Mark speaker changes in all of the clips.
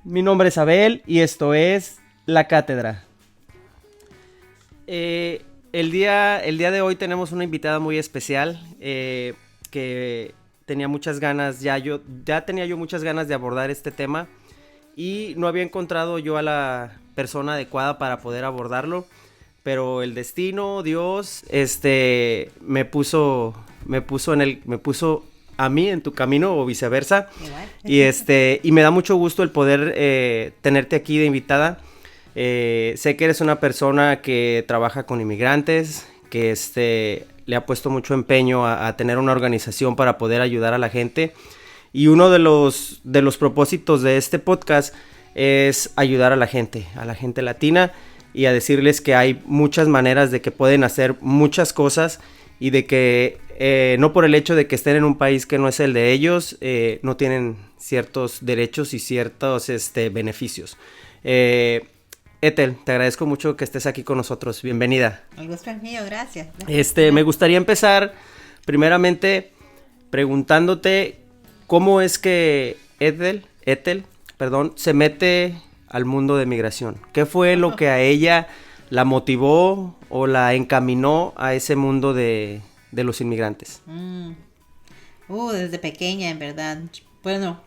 Speaker 1: Mi nombre es Abel y esto es La Cátedra. El día de hoy tenemos una invitada muy especial que tenía muchas ganas, ya tenía yo muchas ganas de abordar este tema y no había encontrado yo a la persona adecuada para poder abordarlo, pero el destino, Dios, me puso a mí en tu camino o viceversa. Y me da mucho gusto el poder tenerte aquí de invitada. Sé que eres una persona que trabaja con inmigrantes, que le ha puesto mucho empeño a tener una organización para poder ayudar a la gente. Y uno de los propósitos de este podcast es ayudar a la gente latina, y a decirles que hay muchas maneras de que pueden hacer muchas cosas y de que no por el hecho de que estén en un país que no es el de ellos, no tienen ciertos derechos y ciertos beneficios. Ethel, te agradezco mucho que estés aquí con nosotros. Bienvenida.
Speaker 2: El gusto es mío, gracias.
Speaker 1: Me gustaría empezar primeramente preguntándote cómo es que Ethel, se mete al mundo de migración. ¿Qué fue lo que a ella la motivó o la encaminó a ese mundo de los inmigrantes?
Speaker 2: Desde pequeña, en verdad. Bueno,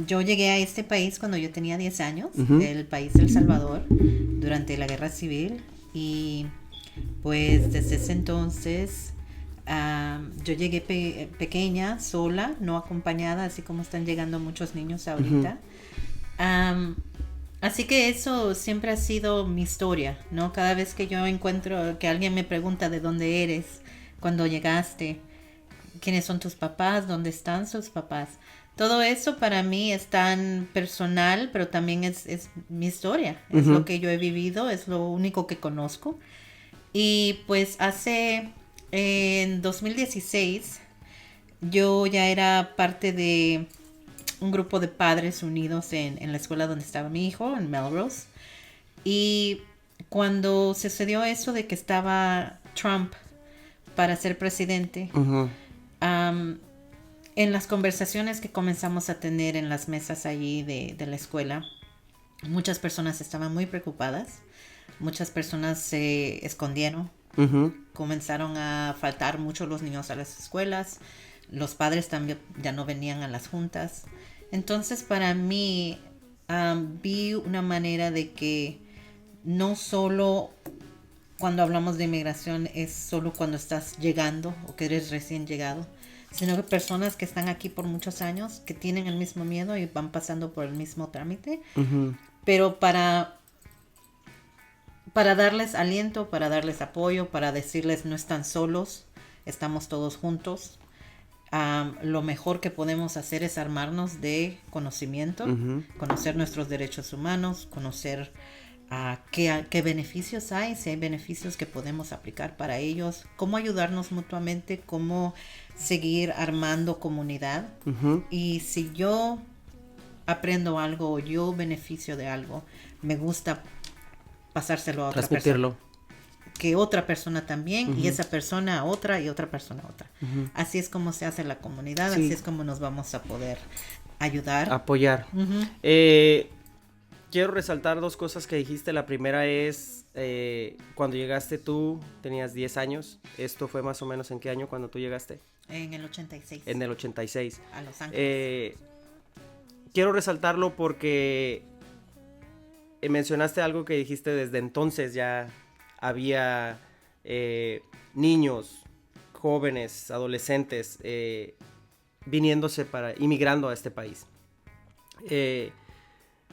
Speaker 2: yo llegué a este país cuando yo tenía 10 años, del país de El Salvador, durante la Guerra Civil. Y pues desde ese entonces yo llegué pequeña, sola, no acompañada, así como están llegando muchos niños ahorita. Así que eso siempre ha sido mi historia, ¿no? Cada vez que yo encuentro que alguien me pregunta de dónde eres, cuándo llegaste, quiénes son tus papás, dónde están sus papás. Todo eso para mí es tan personal, pero también es mi historia. Es lo que yo he vivido, es lo único que conozco. Y pues en 2016, yo ya era parte de un grupo de padres unidos en la escuela donde estaba mi hijo, en Melrose. Y cuando sucedió eso de que estaba Trump para ser presidente, en las conversaciones que comenzamos a tener en las mesas allí de la escuela, muchas personas estaban muy preocupadas, muchas personas se escondieron, comenzaron a faltar mucho los niños a las escuelas, los padres también ya no venían a las juntas. Entonces para mí vi una manera de que no solo cuando hablamos de inmigración es solo cuando estás llegando o que eres recién llegado, sino que personas que están aquí por muchos años, que tienen el mismo miedo y van pasando por el mismo trámite, pero para darles aliento, para darles apoyo, para decirles no están solos, estamos todos juntos. Lo mejor que podemos hacer es armarnos de conocimiento, conocer nuestros derechos humanos, conocer qué beneficios hay, si hay beneficios que podemos aplicar para ellos, cómo ayudarnos mutuamente, cómo seguir armando comunidad. Y si yo aprendo algo o yo beneficio de algo, me gusta pasárselo a otra persona. Que otra persona también, y esa persona a otra, y otra persona a otra. Así es como se hace la comunidad, sí. Así es como nos vamos a poder ayudar.
Speaker 1: Apoyar. Quiero resaltar dos cosas que dijiste. La primera es, cuando llegaste tú, tenías 10 años. ¿Esto fue más o menos en qué año cuando tú llegaste?
Speaker 2: En el 86.
Speaker 1: En el 86.
Speaker 2: A Los Ángeles.
Speaker 1: Quiero resaltarlo porque mencionaste algo que dijiste desde entonces ya había niños, jóvenes, adolescentes inmigrando a este país.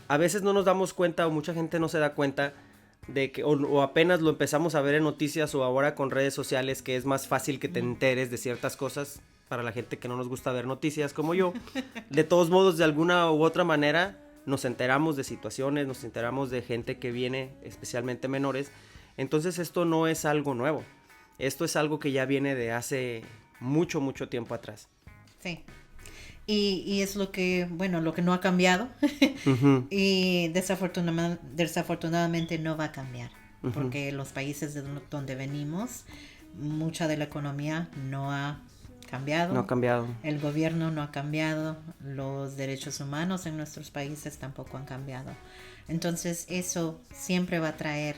Speaker 1: A veces no nos damos cuenta, o mucha gente no se da cuenta de que o apenas lo empezamos a ver en noticias o ahora con redes sociales, que es más fácil que te enteres de ciertas cosas para la gente que no nos gusta ver noticias como yo. De todos modos, de alguna u otra manera nos enteramos de situaciones, nos enteramos de gente que viene, especialmente menores. Entonces esto no es algo nuevo, esto es algo que ya viene de hace mucho, mucho tiempo atrás.
Speaker 2: Sí, y es lo que no ha cambiado. Y desafortunadamente no va a cambiar, porque los países de donde venimos, mucha de la economía no ha cambiado.
Speaker 1: No ha cambiado.
Speaker 2: El gobierno no ha cambiado. Los derechos humanos en nuestros países tampoco han cambiado. Entonces eso siempre va a traer.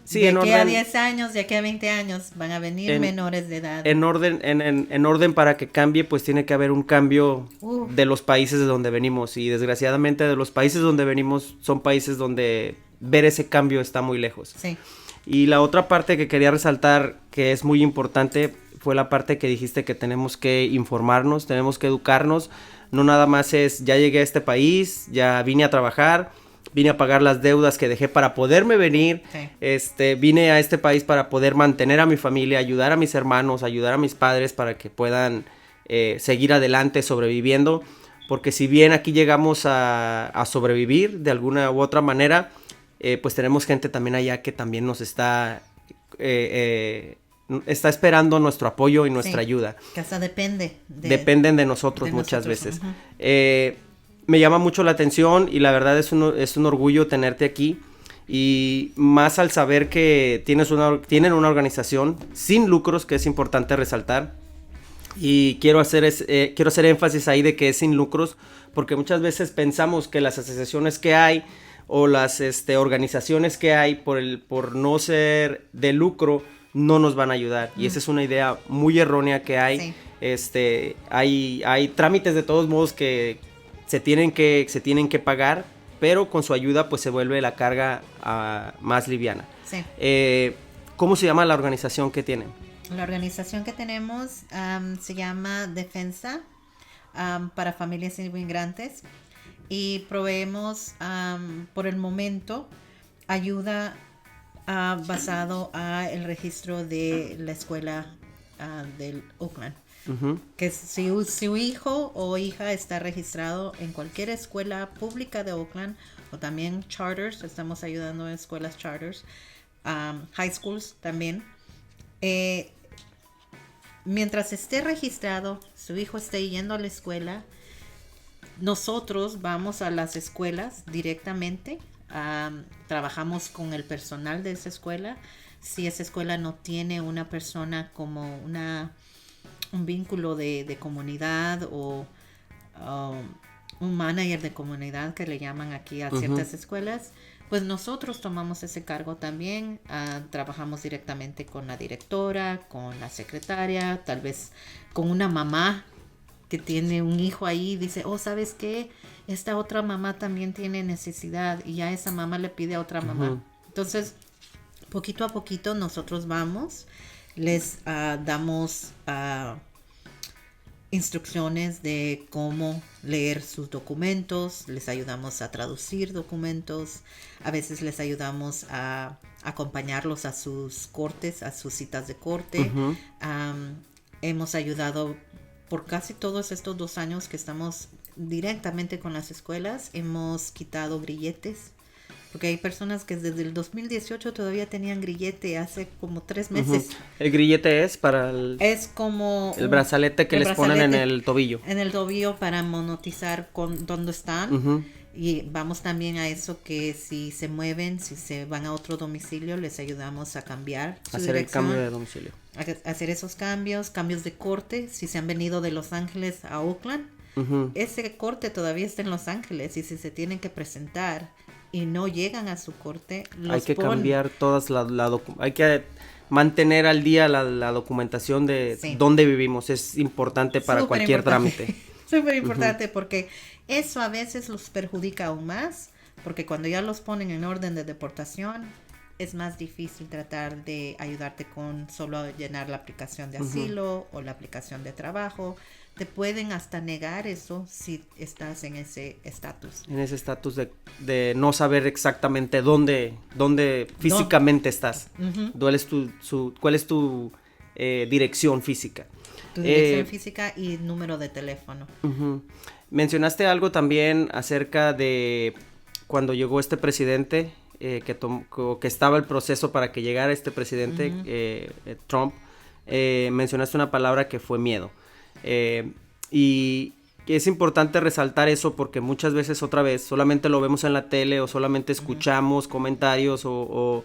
Speaker 1: Sí,
Speaker 2: de aquí a 10 años, de aquí a 20 años van a venir menores de edad.
Speaker 1: En orden para que cambie, pues tiene que haber un cambio de los países de donde venimos. Y desgraciadamente de los países donde venimos son países donde ver ese cambio está muy lejos.
Speaker 2: Sí.
Speaker 1: Y la otra parte que quería resaltar, que es muy importante, fue la parte que dijiste que tenemos que informarnos, tenemos que educarnos. No nada más es, ya llegué a este país, ya vine a trabajar, vine a pagar las deudas que dejé para poderme venir. Sí. Vine a este país para poder mantener a mi familia, ayudar a mis hermanos, ayudar a mis padres para que puedan seguir adelante sobreviviendo. Porque si bien aquí llegamos a sobrevivir de alguna u otra manera, pues tenemos gente también allá que también nos está esperando nuestro apoyo y nuestra ayuda.
Speaker 2: Que hasta dependen
Speaker 1: de nosotros muchas veces. Me llama mucho la atención y la verdad es un orgullo tenerte aquí. Y más al saber que tienen una organización sin lucros, que es importante resaltar. Y quiero hacer énfasis ahí de que es sin lucros, porque muchas veces pensamos que las asociaciones que hay o las organizaciones que hay por no ser de lucro no nos van a ayudar. Y esa es una idea muy errónea que hay. Sí. Hay trámites de todos modos que se tienen que pagar, pero con su ayuda pues se vuelve la carga más liviana.
Speaker 2: Sí.
Speaker 1: ¿Cómo se llama la organización que tienen?
Speaker 2: La organización que tenemos se llama Defensa para Familias Inmigrantes y proveemos por el momento ayuda basado a el registro de la escuela del Oakland. Uh-huh. Que si su hijo o hija está registrado en cualquier escuela pública de Oakland o también charters, estamos ayudando a escuelas charters, high schools también. Mientras esté registrado, su hijo esté yendo a la escuela, nosotros vamos a las escuelas directamente, trabajamos con el personal de esa escuela. Si esa escuela no tiene una persona como un vínculo de comunidad o un manager de comunidad que le llaman aquí a ciertas escuelas, pues nosotros tomamos ese cargo también. Trabajamos directamente con la directora, con la secretaria, tal vez con una mamá que tiene un hijo ahí, dice, ¿sabes qué? Esta otra mamá también tiene necesidad y ya esa mamá le pide a otra mamá. Entonces, poquito a poquito nosotros vamos, les damos instrucciones de cómo leer sus documentos, les ayudamos a traducir documentos, a veces les ayudamos a acompañarlos a sus cortes, a sus citas de corte. Hemos ayudado por casi todos estos 2 años que estamos directamente con las escuelas, hemos quitado grilletes. Porque hay personas que desde el 2018 todavía tenían grillete hace como 3 meses.
Speaker 1: ¿El grillete es para
Speaker 2: es como
Speaker 1: el brazalete que les ponen en el tobillo?
Speaker 2: En el tobillo para monetizar dónde están. Y vamos también a eso que si se mueven, si se van a otro domicilio, les ayudamos a cambiar su
Speaker 1: hacer
Speaker 2: dirección,
Speaker 1: el cambio de domicilio.
Speaker 2: Hacer esos cambios de corte. Si se han venido de Los Ángeles a Oakland, ese corte todavía está en Los Ángeles y si se tienen que presentar y no llegan a su corte,
Speaker 1: hay que cambiar todas hay que mantener al día la documentación de dónde vivimos. Es importante para cualquier trámite.
Speaker 2: Súper importante porque eso a veces los perjudica aún más, porque cuando ya los ponen en orden de deportación es más difícil tratar de ayudarte con solo llenar la aplicación de asilo o la aplicación de trabajo. Te pueden hasta negar eso si estás en ese estatus.
Speaker 1: En ese estatus de no saber exactamente dónde físicamente estás. ¿Cuál es tu dirección física?
Speaker 2: Tu dirección física y número de teléfono.
Speaker 1: Mencionaste algo también acerca de cuando llegó este presidente, que estaba el proceso para que llegara este presidente, Trump. Mencionaste una palabra que fue miedo. Y es importante resaltar eso porque muchas veces otra vez solamente lo vemos en la tele o solamente escuchamos comentarios o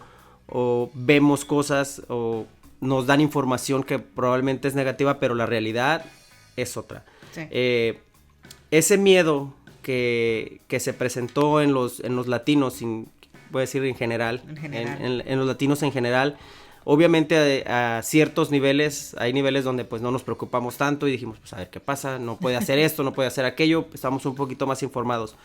Speaker 1: vemos cosas nos dan información que probablemente es negativa, pero la realidad es otra.
Speaker 2: Sí.
Speaker 1: Ese miedo que se presentó en los latinos, voy a decir en general, en los latinos en general, obviamente a ciertos niveles, hay niveles donde pues no nos preocupamos tanto y dijimos, pues a ver qué pasa, no puede hacer esto, no puede hacer aquello, estamos un poquito más informados.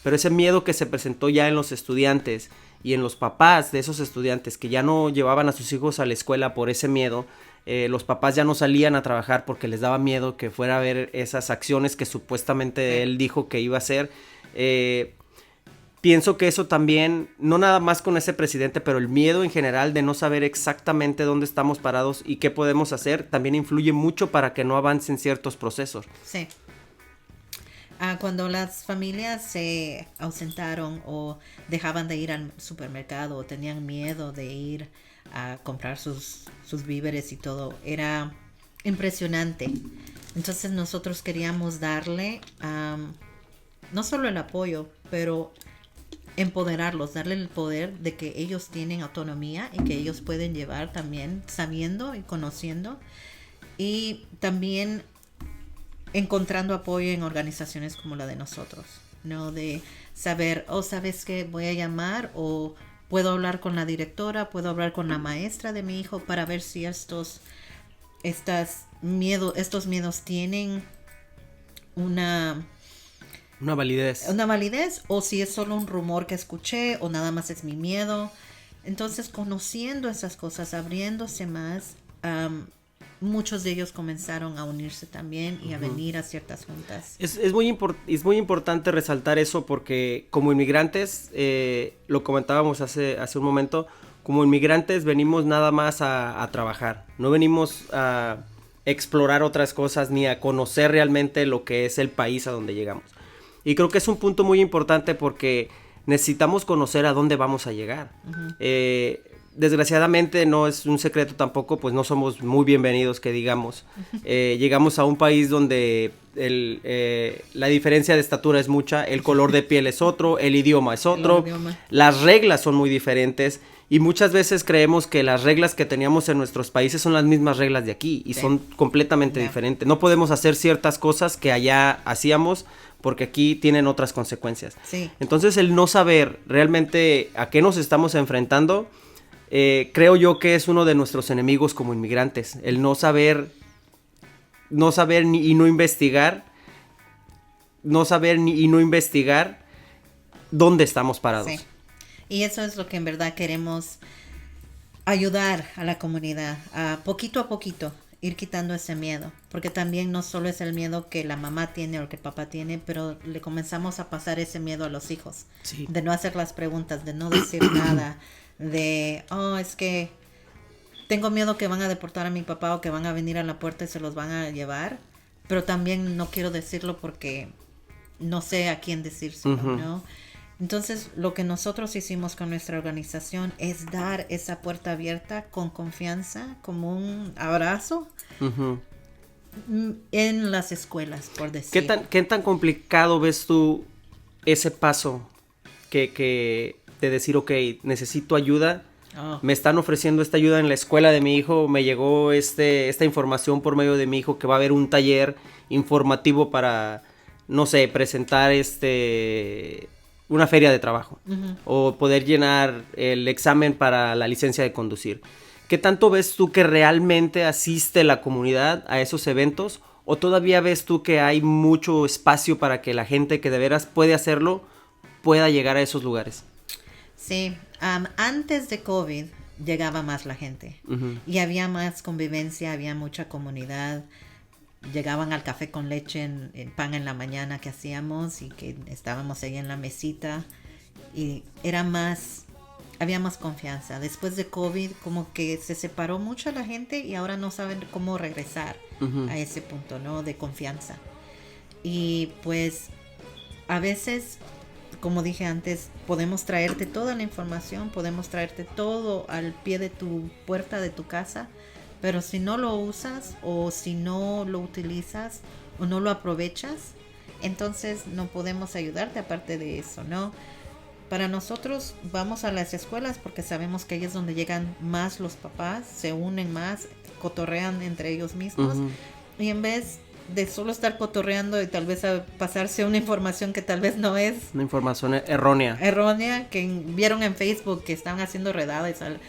Speaker 1: Pero ese miedo que se presentó ya en los estudiantes y en los papás de esos estudiantes que ya no llevaban a sus hijos a la escuela por ese miedo, los papás ya no salían a trabajar porque les daba miedo que fuera a ver esas acciones que supuestamente él dijo que iba a hacer. Pienso que eso también, no nada más con ese presidente, pero el miedo en general de no saber exactamente dónde estamos parados y qué podemos hacer, también influye mucho para que no avancen ciertos procesos.
Speaker 2: Sí. Cuando las familias se ausentaron o dejaban de ir al supermercado o tenían miedo de ir a comprar sus víveres y todo, era impresionante. Entonces nosotros queríamos darle no solo el apoyo, pero empoderarlos, darle el poder de que ellos tienen autonomía y que ellos pueden llevar también sabiendo y conociendo, y también encontrando apoyo en organizaciones como la de nosotros, ¿no? De saber, ¿sabes qué? Voy a llamar o puedo hablar con la directora, puedo hablar con la maestra de mi hijo para ver si estos miedos tienen una validez o si es solo un rumor que escuché o nada más es mi miedo. Entonces, conociendo esas cosas, abriéndose más, muchos de ellos comenzaron a unirse también y a venir a ciertas juntas.
Speaker 1: Es muy importante resaltar eso porque como inmigrantes, lo comentábamos hace un momento, como inmigrantes venimos nada más a trabajar, no venimos a explorar otras cosas ni a conocer realmente lo que es el país a donde llegamos. Y creo que es un punto muy importante porque necesitamos conocer a dónde vamos a llegar. Desgraciadamente no es un secreto tampoco, pues no somos muy bienvenidos que digamos. Llegamos a un país donde la diferencia de estatura es mucha, el color de piel es otro, el idioma es otro, las reglas son muy diferentes y muchas veces creemos que las reglas que teníamos en nuestros países son las mismas reglas de aquí y son completamente diferentes. No podemos hacer ciertas cosas que allá hacíamos porque aquí tienen otras consecuencias.
Speaker 2: Sí.
Speaker 1: Entonces el no saber realmente a qué nos estamos enfrentando, creo yo que es uno de nuestros enemigos como inmigrantes, el no saber y no investigar dónde estamos parados.
Speaker 2: Sí. Y eso es lo que en verdad queremos ayudar a la comunidad, poquito a poquito, ir quitando ese miedo, porque también no solo es el miedo que la mamá tiene o que el papá tiene, pero le comenzamos a pasar ese miedo a los hijos,
Speaker 1: sí,
Speaker 2: de no hacer las preguntas, de no decir nada, de, es que tengo miedo que van a deportar a mi papá o que van a venir a la puerta y se los van a llevar, pero también no quiero decirlo porque no sé a quién decírselo, ¿no? Entonces, lo que nosotros hicimos con nuestra organización es dar esa puerta abierta con confianza, como un abrazo en las escuelas, por decir.
Speaker 1: ¿Qué tan complicado ves tú ese paso de decir, ok, necesito ayuda? Me están ofreciendo esta ayuda en la escuela de mi hijo, me llegó esta información por medio de mi hijo que va a haber un taller informativo para, no sé, presentar una feria de trabajo o poder llenar el examen para la licencia de conducir. ¿Qué tanto ves tú que realmente asiste la comunidad a esos eventos o todavía ves tú que hay mucho espacio para que la gente que de veras puede hacerlo pueda llegar a esos lugares?
Speaker 2: Sí, antes de COVID llegaba más la gente y había más convivencia, había mucha comunidad. Llegaban al café con leche, en pan en la mañana que hacíamos y que estábamos ahí en la mesita y había más confianza. Después de COVID como que se separó mucho la gente y ahora no saben cómo regresar a ese punto, ¿no? De confianza. Y pues a veces, como dije antes, podemos traerte toda la información, podemos traerte todo al pie de tu puerta de tu casa, pero si no lo usas o si no lo utilizas o no lo aprovechas, entonces no podemos ayudarte aparte de eso, ¿no? para nosotros vamos a las escuelas porque sabemos que ahí es donde llegan más los papás, se unen más, cotorrean entre ellos mismos. Uh-huh. Y en vez de solo estar cotorreando y tal vez a pasarse una información que tal vez no es.
Speaker 1: Una información errónea.
Speaker 2: Errónea, que vieron en Facebook que estaban haciendo redadas, al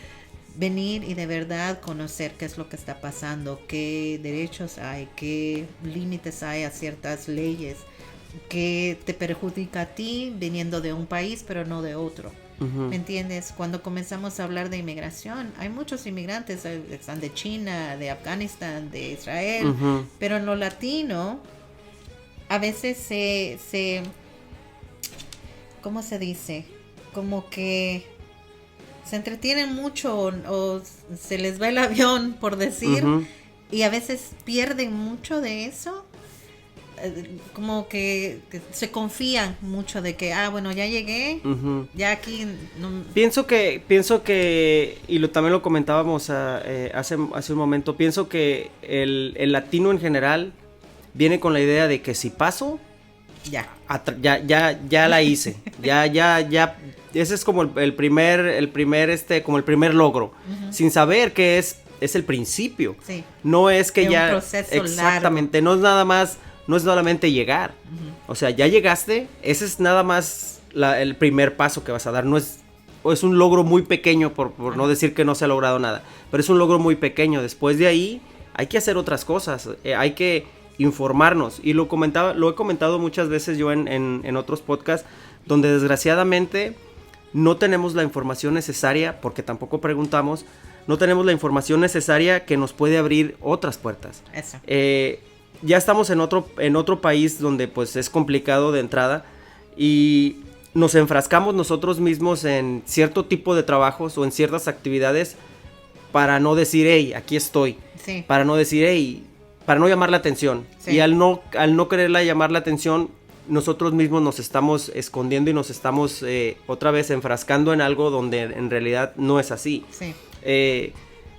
Speaker 2: venir y de verdad conocer qué es lo que está pasando, qué derechos hay, qué límites hay a ciertas leyes, que te perjudica a ti viniendo de un país pero no de otro. Uh-huh. ¿Me entiendes? Cuando comenzamos a hablar de inmigración, hay muchos inmigrantes, están de China, de Afganistán, de Israel, uh-huh. pero en lo latino a veces se ¿cómo se dice? Como que se entretienen mucho o se les va el avión, por decir, uh-huh. y a veces pierden mucho de eso. Como que se confían mucho de que, bueno, ya llegué, uh-huh. ya aquí no...
Speaker 1: Pienso que y también lo comentábamos hace un momento, pienso que el latino en general viene con la idea de que si paso, ya la hice, ya, ese es como el primer como el primer logro, uh-huh. sin saber que es el principio, sí. No es que ya,
Speaker 2: un proceso
Speaker 1: exactamente,
Speaker 2: largo.
Speaker 1: No es solamente llegar, uh-huh. O sea, ya llegaste, ese es nada más el primer paso que vas a dar, es un logro muy pequeño, por uh-huh. no decir que no se ha logrado nada, pero es un logro muy pequeño. Después de ahí hay que hacer otras cosas, hay que informarnos, y lo he comentado muchas veces yo en otros podcasts, donde desgraciadamente no tenemos la información necesaria, porque tampoco preguntamos, no tenemos la información necesaria que nos puede abrir otras puertas.
Speaker 2: Eso.
Speaker 1: Ya estamos en otro país donde pues es complicado de entrada y nos enfrascamos nosotros mismos en cierto tipo de trabajos o en ciertas actividades para no decir, hey, aquí estoy, sí. Para no decir, hey, para no llamar la atención, sí. Y al no quererla llamar la atención, nosotros mismos nos estamos escondiendo y nos estamos otra vez enfrascando en algo donde en realidad no es así. Sí.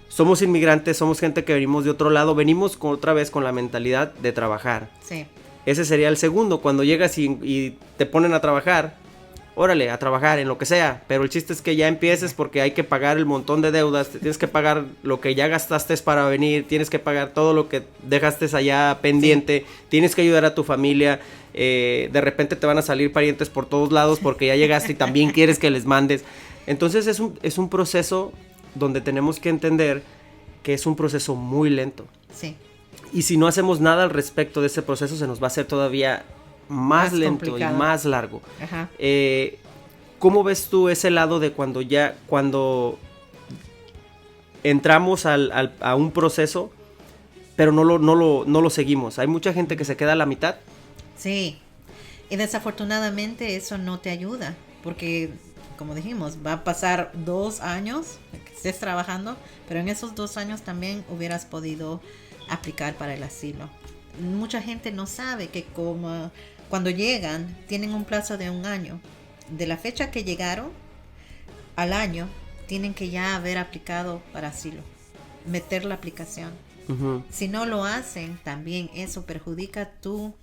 Speaker 1: Somos inmigrantes, somos gente que venimos de otro lado, venimos otra vez con la mentalidad de trabajar. Sí. Ese sería el segundo, cuando llegas y te ponen a trabajar, órale, a trabajar en lo que sea, pero el chiste es que ya empieces porque hay que pagar el montón de deudas, tienes que pagar lo que ya gastaste para venir, tienes que pagar todo lo que dejaste allá pendiente, sí. Tienes que ayudar a tu familia, de repente te van a salir parientes por todos lados porque ya llegaste y también quieres que les mandes. Entonces es un proceso donde tenemos que entender que es un proceso muy lento. Sí. Y si no hacemos nada al respecto de ese proceso, se nos va a hacer todavía más lento complicado. Y más largo. Ajá. ¿Cómo ves tú ese lado de cuando entramos a un proceso, pero no lo seguimos? Hay mucha gente que se queda a la mitad.
Speaker 2: Sí, y desafortunadamente eso no te ayuda, porque como dijimos, va a pasar 2 años que estés trabajando, pero en esos 2 años también hubieras podido aplicar para el asilo. Mucha gente no sabe que cuando llegan tienen un plazo de 1 año. De la fecha que llegaron al año, tienen que ya haber aplicado para asilo, meter la aplicación. Uh-huh. Si no lo hacen, también eso perjudica tu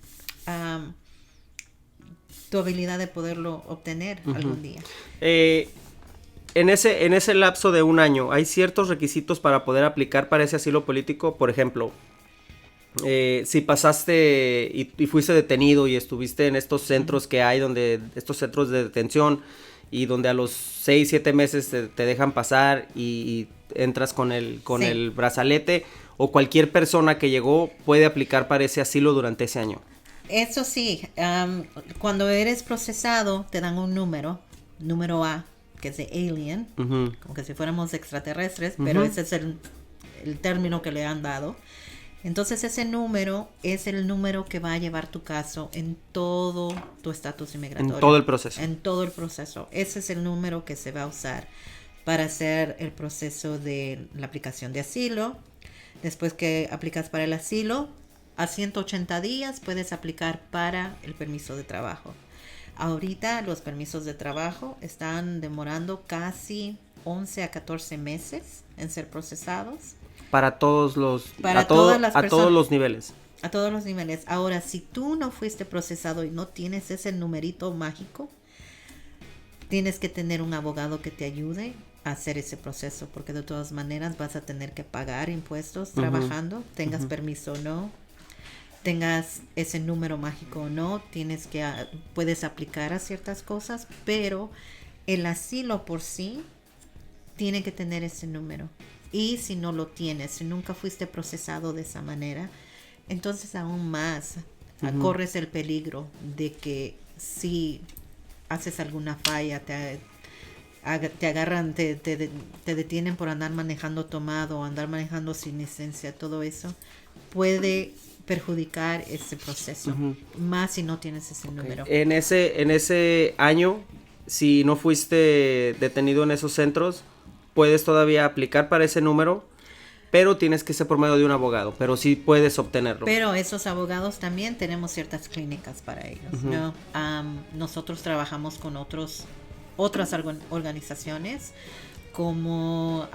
Speaker 2: habilidad de poderlo obtener uh-huh. algún día.
Speaker 1: En ese lapso de 1 año, ¿hay ciertos requisitos para poder aplicar para ese asilo político? Por ejemplo, si pasaste y fuiste detenido y estuviste en estos centros que hay, estos centros de detención, y donde a los 6-7 meses te dejan pasar y entras con el brazalete, o cualquier persona que llegó puede aplicar para ese asilo durante ese año.
Speaker 2: Eso sí, cuando eres procesado te dan un número A, que es de alien, uh-huh. como que si fuéramos extraterrestres, uh-huh. pero ese es el término que le han dado. Entonces ese número es el número que va a llevar tu caso en todo tu estatus inmigratorio.
Speaker 1: En todo el proceso.
Speaker 2: En todo el proceso. Ese es el número que se va a usar para hacer el proceso de la aplicación de asilo. Después que aplicas para el asilo, a 180 días puedes aplicar para el permiso de trabajo. Ahorita los permisos de trabajo están demorando casi 11 a 14 meses en ser procesados.
Speaker 1: Para todos los niveles.
Speaker 2: A todos los niveles. Ahora, si tú no fuiste procesado y no tienes ese numerito mágico, tienes que tener un abogado que te ayude a hacer ese proceso, porque de todas maneras vas a tener que pagar impuestos trabajando, tengas permiso o no, tengas ese número mágico o no, puedes aplicar a ciertas cosas, pero el asilo por sí tiene que tener ese número. Y si no lo tienes, si nunca fuiste procesado de esa manera, entonces aún más corres el peligro de que si haces alguna falla, te agarran, te detienen por andar manejando tomado o andar manejando sin licencia, todo eso puede perjudicar ese proceso, más si no tienes ese número.
Speaker 1: En ese año, si no fuiste detenido en esos centros, puedes todavía aplicar para ese número, pero tienes que ser por medio de un abogado, pero sí puedes obtenerlo.
Speaker 2: Pero esos abogados también tenemos ciertas clínicas para ellos, ¿no? Nosotros trabajamos con otras organizaciones como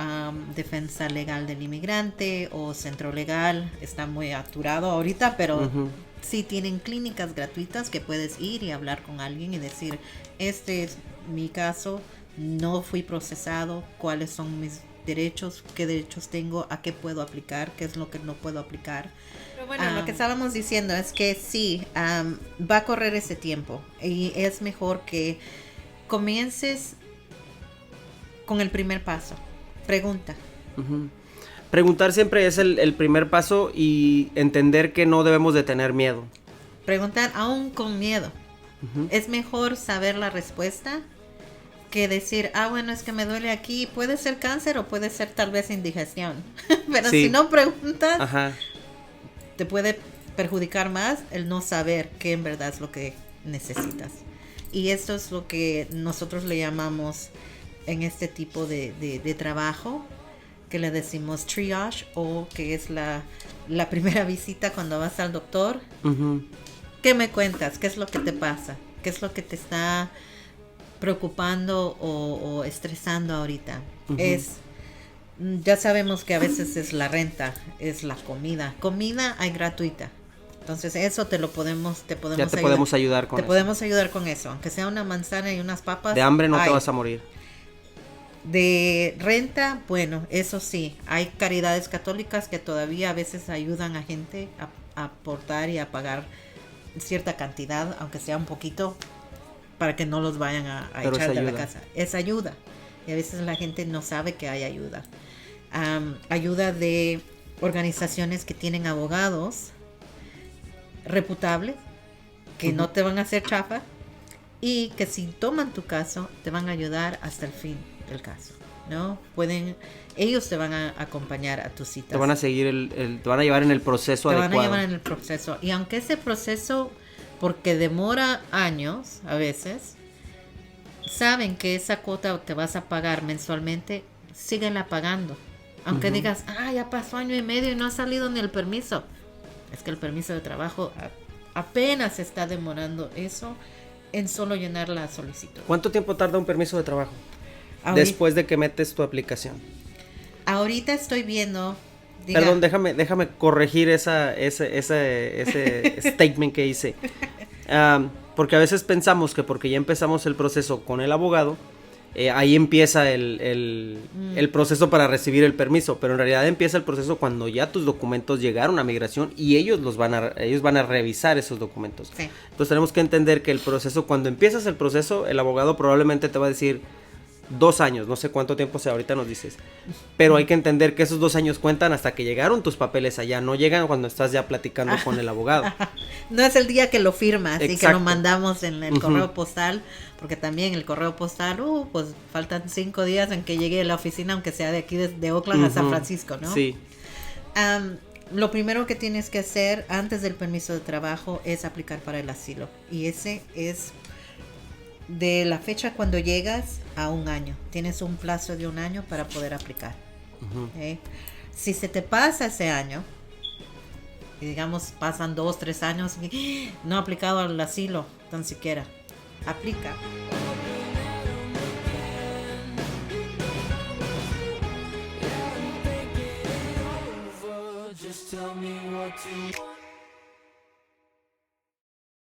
Speaker 2: Defensa Legal del Inmigrante o Centro Legal. Está muy aturado ahorita, pero sí tienen clínicas gratuitas que puedes ir y hablar con alguien y decir, este es mi caso, no fui procesado, cuáles son mis derechos, qué derechos tengo, a qué puedo aplicar, qué es lo que no puedo aplicar. Pero bueno, lo que estábamos diciendo es que sí, va a correr ese tiempo y es mejor que comiences con el primer paso. Pregunta.
Speaker 1: Preguntar siempre es el primer paso y entender que no debemos de tener miedo.
Speaker 2: Preguntar aún con miedo. Es mejor saber la respuesta que decir, bueno, es que me duele aquí, puede ser cáncer o puede ser tal vez indigestión. Pero si no preguntas, te puede perjudicar más el no saber qué en verdad es lo que necesitas. Y esto es lo que nosotros le llamamos en este tipo de trabajo, que le decimos triage, o que es la primera visita cuando vas al doctor. ¿Qué me cuentas? ¿Qué es lo que te pasa? ¿Qué es lo que te está preocupando o estresando ahorita? Ya sabemos que a veces es la renta, es la comida. Comida hay gratuita. Entonces eso te podemos ayudar con eso. Te podemos ayudar con eso, aunque sea una manzana y unas papas.
Speaker 1: De hambre no te vas a morir.
Speaker 2: De renta, bueno, eso sí, hay caridades católicas que todavía a veces ayudan a gente a aportar y a pagar cierta cantidad, aunque sea un poquito, para que no los vayan a echar de la casa. Es ayuda. Y a veces la gente no sabe que hay ayuda. Ayuda de organizaciones que tienen abogados reputables, que no te van a hacer chafa, y que si toman tu caso, te van a ayudar hasta el fin del caso, ¿no? Ellos te van a acompañar a tus citas.
Speaker 1: Te van a seguir te van a llevar en el proceso adecuado.
Speaker 2: Te van a llevar en el proceso. Y aunque ese proceso, porque demora años a veces, saben que esa cuota te vas a pagar mensualmente, síguela pagando. Aunque digas, ya pasó 1 año y medio y no ha salido ni el permiso. Es que el permiso de trabajo apenas está demorando eso en solo llenar la solicitud.
Speaker 1: ¿Cuánto tiempo tarda un permiso de trabajo? Después de que metes tu aplicación.
Speaker 2: Ahorita estoy viendo.
Speaker 1: Perdón, déjame corregir ese statement que hice. Porque a veces pensamos que porque ya empezamos el proceso con el abogado, ahí empieza el proceso para recibir el permiso, pero en realidad empieza el proceso cuando ya tus documentos llegaron a migración y ellos van a revisar esos documentos. Sí. Entonces tenemos que entender que el proceso, cuando empiezas el proceso, el abogado probablemente te va a decir 2 años, no sé cuánto tiempo sea, ahorita nos dices, pero hay que entender que esos 2 años cuentan hasta que llegaron tus papeles allá, no llegan cuando estás ya platicando con el abogado.
Speaker 2: No es el día que lo firmas. Exacto. Y que lo mandamos en el correo postal, porque también el correo postal, pues faltan 5 días en que llegue a la oficina, aunque sea de aquí de Oakland a San Francisco, ¿no?
Speaker 1: Sí.
Speaker 2: Lo primero que tienes que hacer antes del permiso de trabajo es aplicar para el asilo, y ese es de la fecha cuando llegas a 1 año. Tienes un plazo de 1 año para poder aplicar. Si se te pasa ese año, y digamos pasan 2, 3 años y no ha aplicado al asilo tan siquiera, aplica.
Speaker 3: Just tell me what to